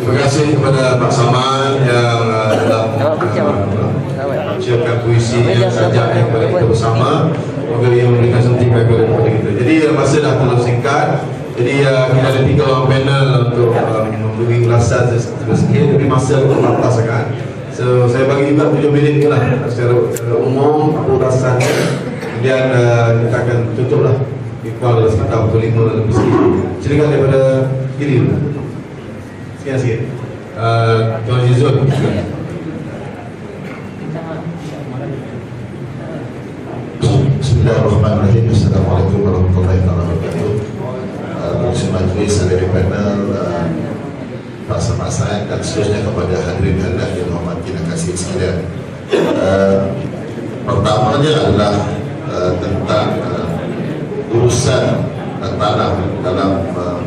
Terima kasih kepada Pak Saman yang telah membacakan puisi yang sajak kepada kita bersama. Semoga ia memberikan sentikan kepada kita. Jadi masa dah terlalu singkat. Jadi kita ada 3 orang panel untuk memberi ulasan sikit, tapi masa terbatas sangat. So saya bagi juga 7 minit lah secara umum apa ulasannya. Kemudian kita akan tutup lah. Iqbal dalam sekitar pukul 5 lebih sikit. Silakan daripada kiri dulu. Sikit. Tuan Jizul. Bismillahirrahmanirrahim. Assalamualaikum warahmatullahi wabarakatuh. Pengurusi majlis, dari panel, Pak Saman dan seterusnya kepada hadirin hadirat yang dihormati dan kasih sekalian. Pertamanya adalah tentang urusan tanah dalam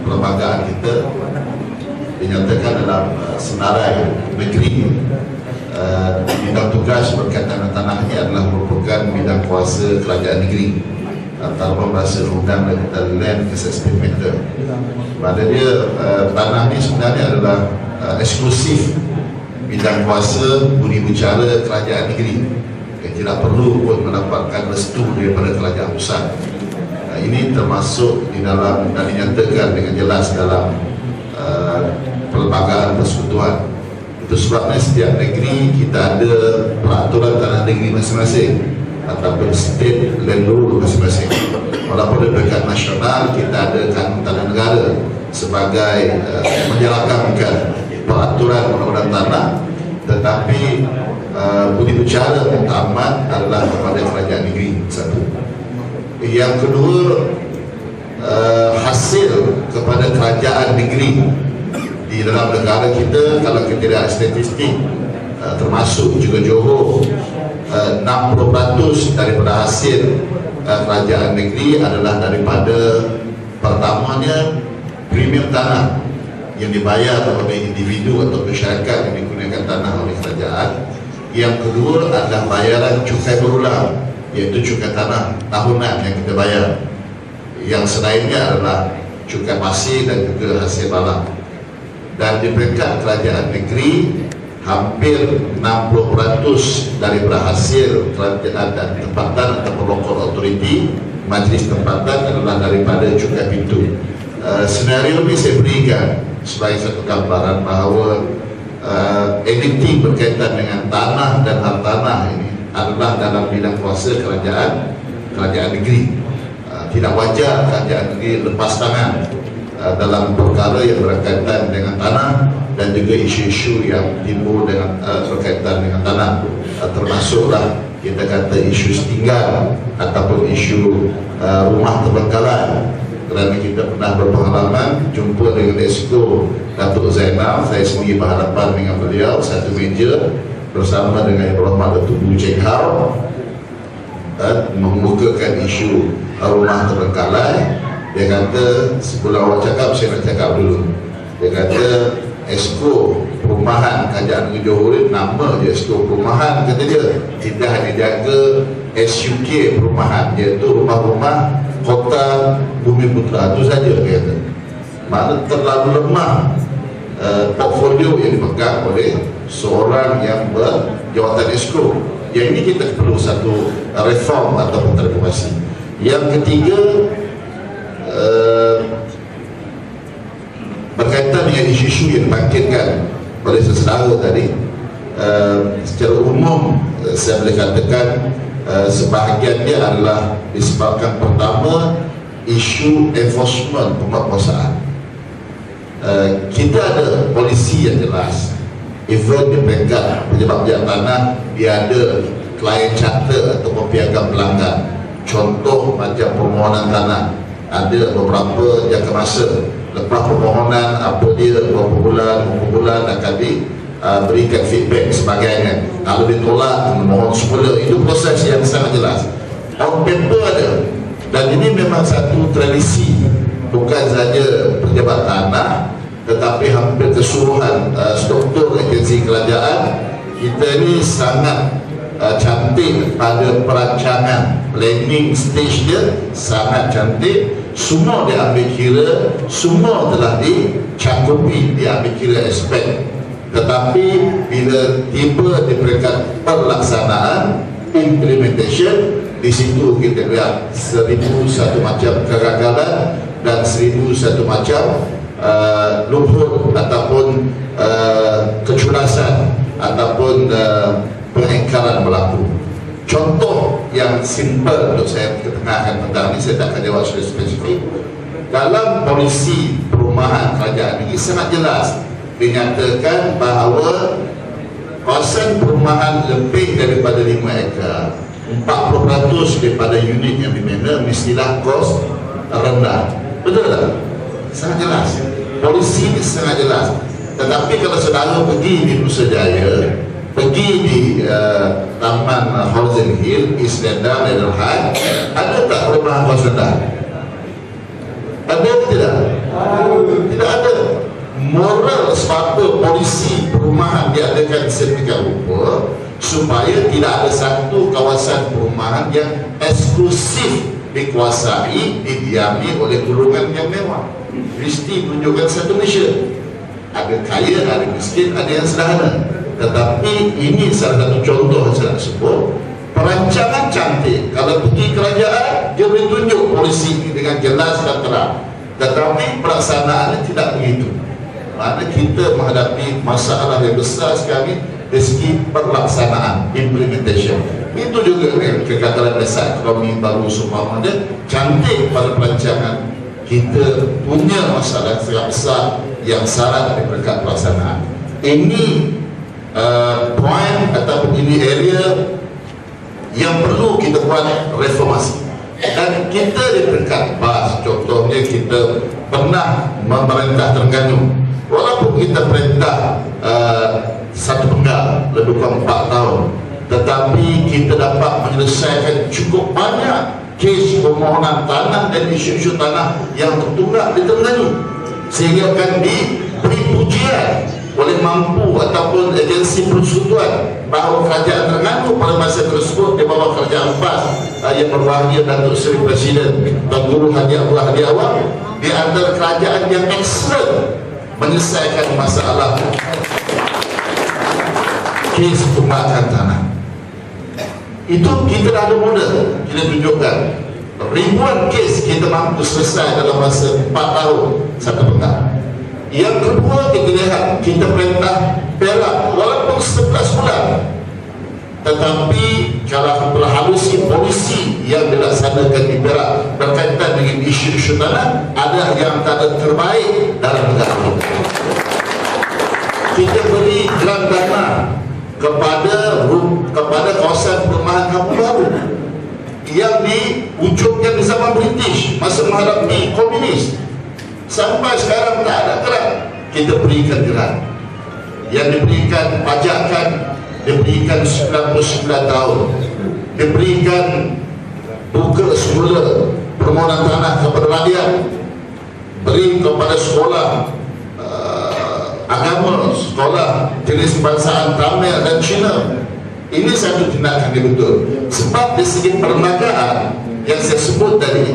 perlembagaan kita dinyatakan dalam senarai negeri. Bidang tugas berkaitan dengan tanah ini adalah merupakan bidang kuasa kerajaan negeri antara bahasa undang dan kita land assessment matter. Pada dia tanah ini sebenarnya adalah eksklusif bidang kuasa budi bicara kerajaan negeri yang tidak perlu pun mendapatkan restu daripada kerajaan pusat. Ini termasuk di dalam dan dinyatakan dengan jelas dalam perlembagaan persekutuan. Itu sebabnya setiap negeri kita ada peraturan tanah negeri masing-masing ataupun state land rule masing-masing. Walaupun di peringkat nasional kita ada kanun tanah negara sebagai menjelakankan peraturan undang-undang tanah, tetapi budi bicara utama adalah kepada kerajaan negeri. Satu. Yang kedua, hasil kepada kerajaan negeri di dalam negara kita, kalau kita lihat statistik termasuk juga Johor, 60% daripada hasil kerajaan negeri adalah daripada pertamanya premium tanah yang dibayar oleh individu atau masyarakat yang digunakan tanah oleh kerajaan. Yang kedua adalah bayaran cukai berulang, iaitu cukai tanah tahunan yang kita bayar. Yang selainnya adalah cukai pasir dan juga hasil balang. Dan di peringkat kerajaan negeri, hampir 60% daripada hasil kerajaan dan tempatan atau local authority, majlis tempatan adalah daripada cukai pintu. Senario ini saya berikan sebagai satu gambaran bahawa entiti berkaitan dengan tanah dan hartanah ini adalah dalam bidang kuasa kerajaan negeri. Tidak wajar kerajaan negeri lepas tangan dalam perkara yang berkaitan dengan tanah dan juga isu-isu yang timbul dengan berkaitan dengan tanah, termasuklah kita kata isu setinggal ataupun isu rumah terbengkalai. Kerana kita pernah berpengalaman jumpa dengan Esko Datuk Zainal, saya sendiri berhadapan dengan beliau satu meja bersama dengan Yang Berhormat Datuk Bu Cheng Hao mengemukakan isu rumah terbengkalai. Dia kata, sebelum awak cakap, saya nak cakap dulu. Dia kata, Esko Perumahan Kerajaan Negeri Johor, nama je Esko Perumahan, kata dia. Kita hanya jaga SUK Perumahan, iaitu rumah-rumah Kota Bumi Putra, itu saja, dia kata. Mana terlalu lemah portfolio yang dipegang oleh seorang yang berjawatan Esko. Yang ini kita perlu satu reform atau transformasi. Yang ketiga, berkaitan dengan isu-isu yang dibangkitkan oleh sesaudara tadi, secara umum saya boleh katakan sebahagian dia adalah disebabkan pertama isu enforcement pemerkosaan. Kita ada polisi yang jelas, even di peringkat pejabat-pejabat tanah dia ada klien charter atau piagam pelanggan. Contoh macam permohonan tanah, ada beberapa jangka masa lepas permohonan apa dia beberapa bulan akan diberikan feedback sebagainya. Kalau ditolak memohon semula, itu proses yang sangat jelas. On paper ada, dan ini memang satu tradisi bukan saja pejabat tanah tetapi hampir keseluruhan struktur agensi kerajaan kita ini sangat cantik pada perancangan planning stage dia, sangat cantik, semua diambil kira, semua telah dicakupi, diambil kira aspek. Tetapi bila tiba di peringkat pelaksanaan, implementation, di situ kita lihat 1001 macam kegagalan dan 1001 macam luhur ataupun keculasan ataupun pengingkaran berlaku. Contoh yang simple untuk saya ketengahkan tentang ini, saya tak akan jawab secara spesifik. Dalam polisi perumahan kerajaan ini sangat jelas dinyatakan bahawa kawasan perumahan lebih daripada 5 ekar, 40% daripada unit yang dibina mestilah kos rendah. Betul tak? Sangat jelas. Polisi ini sangat jelas. Tetapi kalau saudara pergi di Nusajaya, pergi di Taman Housing Hill, East Lenda, Leatherhead, ada tak perumahan kos rendah? Ada atau tidak? Tidak ada. Moral sepatutnya polisi perumahan diadakan sertifikat rupa supaya tidak ada satu kawasan perumahan yang eksklusif dikuasai, didiami oleh golongan yang mewah. Mesti tunjukkan satu mission. Ada kaya, ada miskin, ada yang sederhana. Tetapi ini salah satu contoh yang saya nak sebut. Perancangan cantik, kalau pergi kerajaan dia boleh tunjuk polisi ini dengan jelas dan terang. Tetapi pelaksanaannya tidak begitu. Mana kita menghadapi masalah yang besar sekarang dari segi pelaksanaan, implementation. Itu juga kegagalan dasar ekonomi baru semua ada cantik pada perancangan. Kita punya masalah sangat besar yang syarat di peringkat pelaksanaan. Ini point ataupun ini area yang perlu kita buat reformasi. Dan kita di peringkat PAS, contohnya kita pernah memerintah Terengganu. Walaupun kita perintah satu penggal lebih kurang 4 tahun, tetapi kita dapat menyelesaikan cukup banyak kes permohonan tanah dan isu-isu tanah yang tertunggak di Terengganu, sehingga akan diberi pujian oleh mampu ataupun agensi persekutuan bahawa kerajaan Terengganu pada masa tersebut di bawah kerajaan PAS yang berbahagia Datuk Seri Presiden Tuan Guru Haji Abdullah Hadi Awang di antara kerajaan yang excellent menyelesaikan masalah kes tunggakan tanah. Itu kita dah ada model, kita tunjukkan ribuan kes kita mampu selesai dalam masa 4 tahun satu penggal. Yang kedua, kita lihat kita perintah Perak walaupun 11 bulan, tetapi cara berhalusi polisi yang dilaksanakan di Perak berkaitan dengan isu-isu tanah ada yang tak ada terbaik dalam negara kita. Kita beri grant dana kepada kawasan perumahan Kampung Baru yang diwujudkan di zaman British masa menghadapi komunis. Sampai sekarang tak ada grant. Kita berikan grant. Yang diberikan pajakan diberikan 99 tahun, diberikan buka semula permohonan tanah kepada rakyat, beri kepada sekolah agama, sekolah jenis kebangsaan Tamil dan Cina. Ini satu tindakan yang betul. Sebab dari segi perlembagaan yang saya sebut tadi,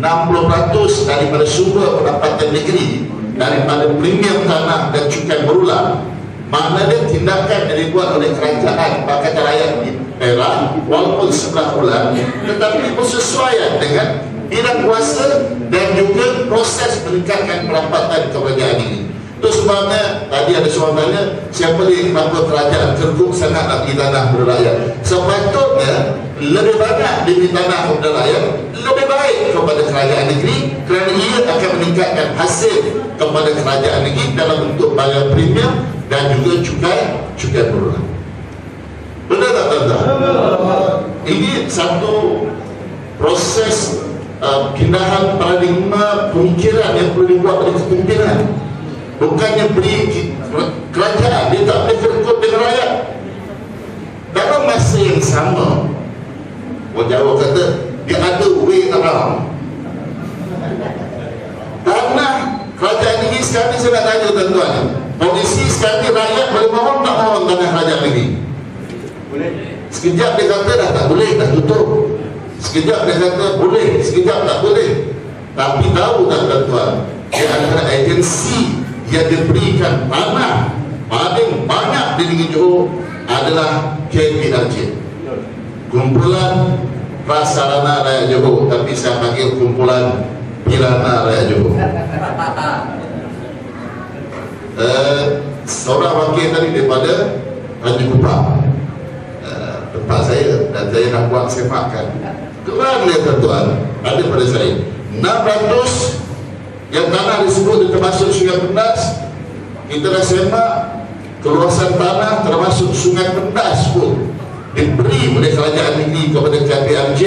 60% daripada sumber pendapatan negeri daripada premium tanah dan cukai berulang, maknanya tindakan yang dibuat oleh kerajaan Pakatan Rakyat di Perak walaupun 11 bulan, tetapi bersesuaian dengan bidang kuasa dan juga proses meningkatkan pendapatan kerajaan ini. Itu sebabnya tadi ada seorang tanya, siapa dia kenapa kerajaan terkuk sangat nak beri tanah kepada rakyat. Sepatutnya lebih banyak diberi tanah kepada rakyat, lebih baik kepada kerajaan negeri, kerana ia akan meningkatkan hasil kepada kerajaan negeri dalam bentuk bayar premium dan juga cukai berulang. Benar tak tuan-tuan? Ini satu proses pindahan paradigma pemikiran yang perlu dibuat oleh kepimpinan. Bukannya beri kerajaan, dia tak boleh terikut dengan rakyat. Dalam masa yang sama, orang Jawa kata dia ada way around. Tanah kerajaan negeri sekarang ni saya nak tanya tuan-tuan, polisi sekarang ni rakyat boleh mohon tak mohon tanah kerajaan negeri? Boleh. Sekejap dia kata dah tak boleh, dah tutup. Sekejap dia kata boleh, sekejap tak boleh. Tapi tahu tak tuan-tuan, dia antara agensi yang diberikan tanah paling banyak di negeri Johor adalah KPRJ, Kumpulan Prasarana Rakyat Johor, tapi saya panggil Kumpulan Pirana Rakyat Johor. Seorang wakil tadi daripada Tanjung Kupang, tempat saya, dan saya nak buat semakan. Kerana dia tuan-tuan, ada pada saya 600 yang tanah disebut termasuk Sungai Pendas. Kita dah semak keluasan tanah termasuk Sungai Pendas pun diberi oleh kerajaan negeri kepada KPRJ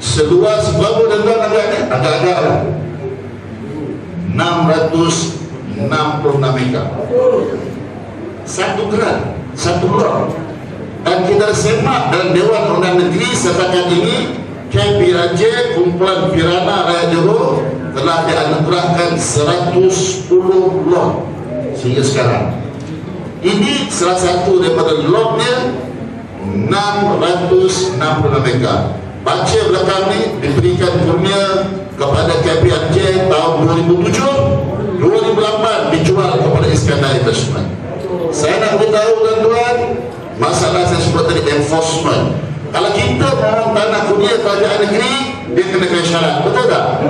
seluas berapa tuan-tuan agak-agak 666 hektar, satu geran, satu blok. Dan kita semak dalam Dewan Undang Negeri setakat ini KPRJ, Kumpulan Pirana Rakyat Johor, telah dianugerahkan 110 lot sehingga sekarang. Ini salah satu daripada lotnya 666 hektar. Baca belakang ni diberikan kurnia kepada KPRJ tahun 2007, 2008 dijual kepada Iskandar Investment. Saya nak beritahu tuan-tuan, masalah saya sebut tadi enforcement. Kalau kita mohon tanah kurnia kerajaan negeri, dia kena syarat, betul tak?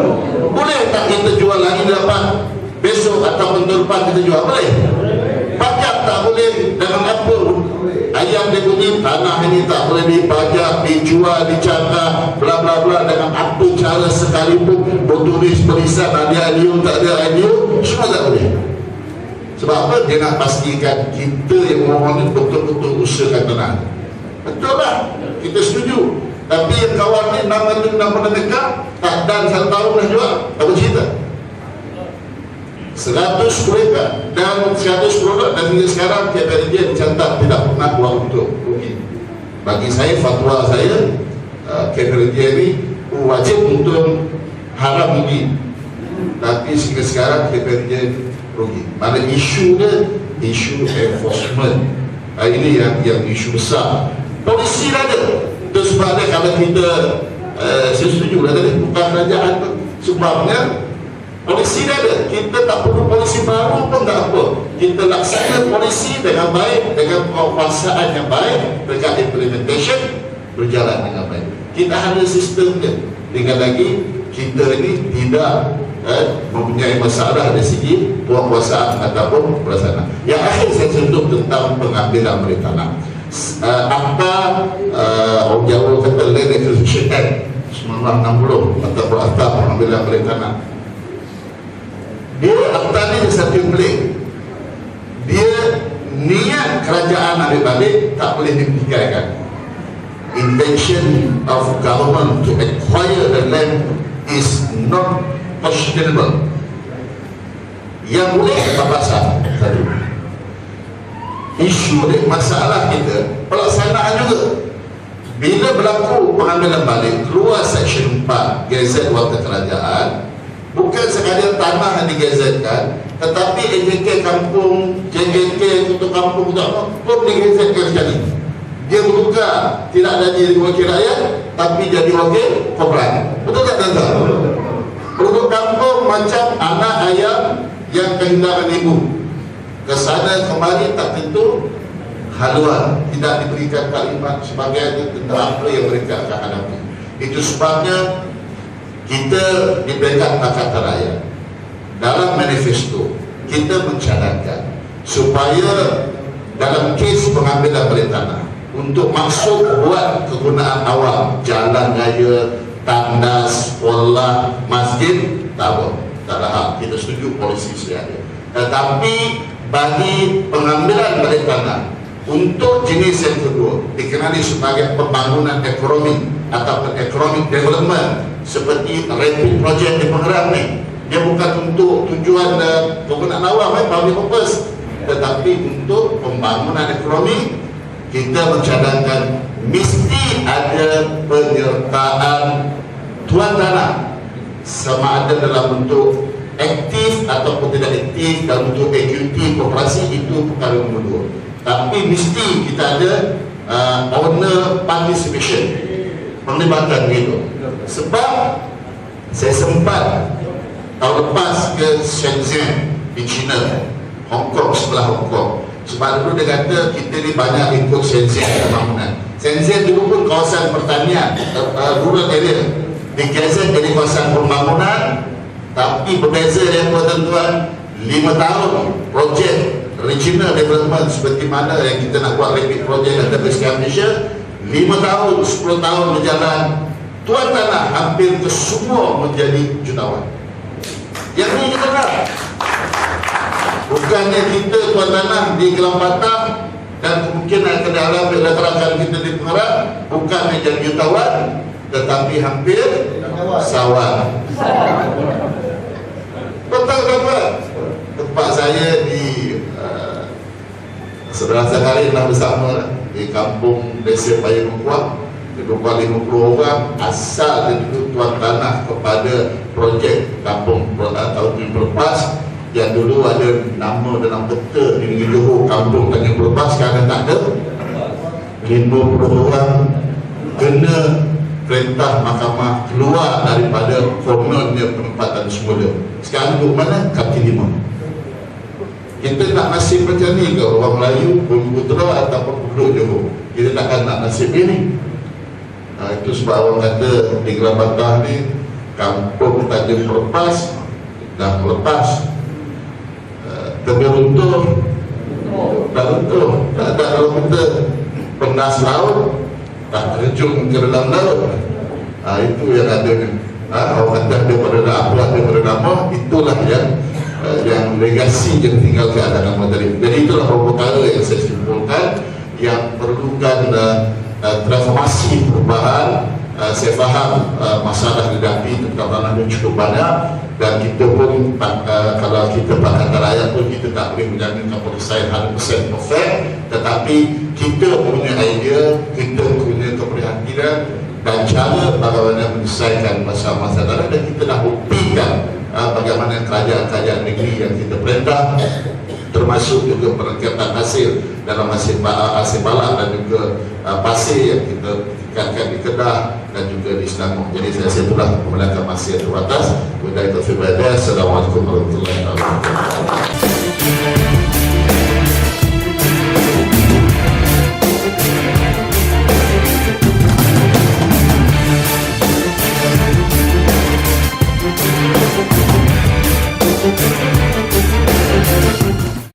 Boleh tak kita jual lagi dapat besok atau tahun depan kita jual? Boleh? Pajak tak boleh. Dengan apa? Ayam dia bunyi tanah ini tak boleh dipajak, dijual, dicakap, bla bla bla, dengan apa cara sekalipun bertulis tulisan ada alium tak ada alium, semua tak boleh. Sebab apa? Dia nak pastikan kita yang mohon betul-betul usahakan tanah. Betul lah, kita setuju. Tapi yang kawan ni 660 hektar tak dan 1 tahun dah jual, apa cerita? 110 hektar dan 110 hektar dan hingga sekarang KPRJ dicatat tidak pernah keluar untuk rugi. Bagi saya, fatwa saya, KPRJ ni wajib untuk haram rugi. Tapi sehingga sekarang KPRJ rugi. Mana isu dia? Isu enforcement. Ini yang isu besar. Polisi dah ada. Itu sebabnya kalau kita saya setuju lah tadi, bukan kerajaan tu. Sebabnya polisi dah ada. Kita tak perlu polisi baru pun tak apa. Kita laksanakan polisi dengan baik, dengan penguasaan yang baik, dengan implementation berjalan dengan baik. Kita ada sistem dia. Dengan lagi kita ini tidak mempunyai masalah dari segi penguasaan ataupun pelaksanaan. Yang akhir saya sentuh tentang pengambilan beli tanah. Akta orang Jawa kata Land Acquisition Act 1960 ataupun Akta Pengambilan Beli Tanah. Dia akta ni satu pelik. Dia niat kerajaan ambil balik tak boleh dipikirkan. Intention of government to acquire the land is not questionable. Yang boleh berpapasan tadi. Isu ni masalah kita pelaksanaan juga. Bila berlaku pengambilan balik, keluar Seksyen 4 Gazet Warta Kerajaan, bukan sekadar tanah yang digazetkan, tetapi AJK kampung, JJK untuk kampung tak pun digazetkan sekali. Dia bertukar, tidak jadi wakil rakyat, tapi jadi wakil korporat. Betul tak tuan-tuan? Penduduk kampung macam anak ayam yang kehilangan ibu. Kesana kemari tak tentu haluan, tidak diberikan kalimat sebagainya tentang apa yang mereka akan hadapi. Itu sebabnya kita di peringkat Pakatan Rakyat dalam manifesto kita mencadangkan supaya dalam kes pengambilan balik tanah untuk masuk buat kegunaan awam, jalan raya, tandas, sekolah, masjid, tak apa, tak ada hal, kita setuju polisi sedia. Tetapi bagi pengambilan balik tanah untuk jenis yang kedua dikenali sebagai pembangunan ekonomi atau economic development seperti rapid project di Pengerang ni, dia bukan untuk tujuan penggunaan awam, public purpose, tetapi untuk pembangunan ekonomi. Kita mencadangkan mesti ada penyertaan tuan tanah, sama ada dalam bentuk aktif ataupun tidak aktif, dalam bentuk equity koperasi, itu perkara nombor 2. Tapi mesti kita ada owner participation, melibatkan begitu. Sebab saya sempat tahun lepas ke Shenzhen di China, Hong Kong, sebelah Hong Kong. Sebab dulu dia kata kita ni banyak ikut Shenzhen pembangunan. Shenzhen dulu pun kawasan pertanian, rural area. Di KZ jadi kawasan pembangunan, tapi berbeza yang tuan-tuan, 5 tahun projek regional development seperti mana yang kita nak buat rapid project dan Malaysia, 5 tahun, 10 tahun berjalan, tuan tanah hampir kesemua menjadi jutawan. Yang ini kita nak. Bukannya kita tuan tanah di Kelang Patang dan mungkin akan dialami rakan-rakan kita di Pengerang, bukannya jadi jutawan, tetapi hampir sawan. Betul tuan-tuan. Tempat saya di saudara sekali nak bersama di kampung Desa Payung Kuat, lebih kurang 50 orang asal dari tuan tanah kepada projek kampung tahun 2014 yang dulu ada nama dalam peta di negeri Johor, kampung Tanjung Pelepas, sekarang tak ada. 50 orang kena perintah mahkamah keluar daripada kononnya penempatan semula. Sekarang duduk mana? Kaki 5. Kita nak nasib macam ni ke orang Melayu, Bumi Putera ataupun penduduk Johor? Kita takkan nak nasib ini. Itu sebab orang kata di Kelang Patang ni kampung Tanjung Pelepas dah melepas. Terberuntung tak runtuh, tak ada. Kalau kita penas laut tak terjun ke dalam laut, itu yang ada ni. Orang kata daripada apa daripada nama, itulah yang legasi yang tinggal ke atas nama tadi. Jadi itulah beberapa perkara yang saya simpulkan yang perlukan transformasi perubahan. Saya faham masalah dihadapi tentang tanah yang cukup banyak, dan kita pun kalau kita pakatan rakyat pun kita tak boleh menjamin keputusan 100% perfect, tetapi kita punya idea, kita punya keprihatinan dan cara bagaimana menyelesaikan masalah-masalah, dan kita nak buktikan bagaimana kerajaan-kerajaan negeri yang kita perintah, termasuk juga peringkatan hasil dalam hasil balak dan juga pasir yang kita tingkatkan di Kedah dan juga di Selangor. Jadi saya itulah menggunakan masa yang terbatas. Wabillahi taufiq wal hidayah. Assalamualaikum warahmatullahi wabarakatuh.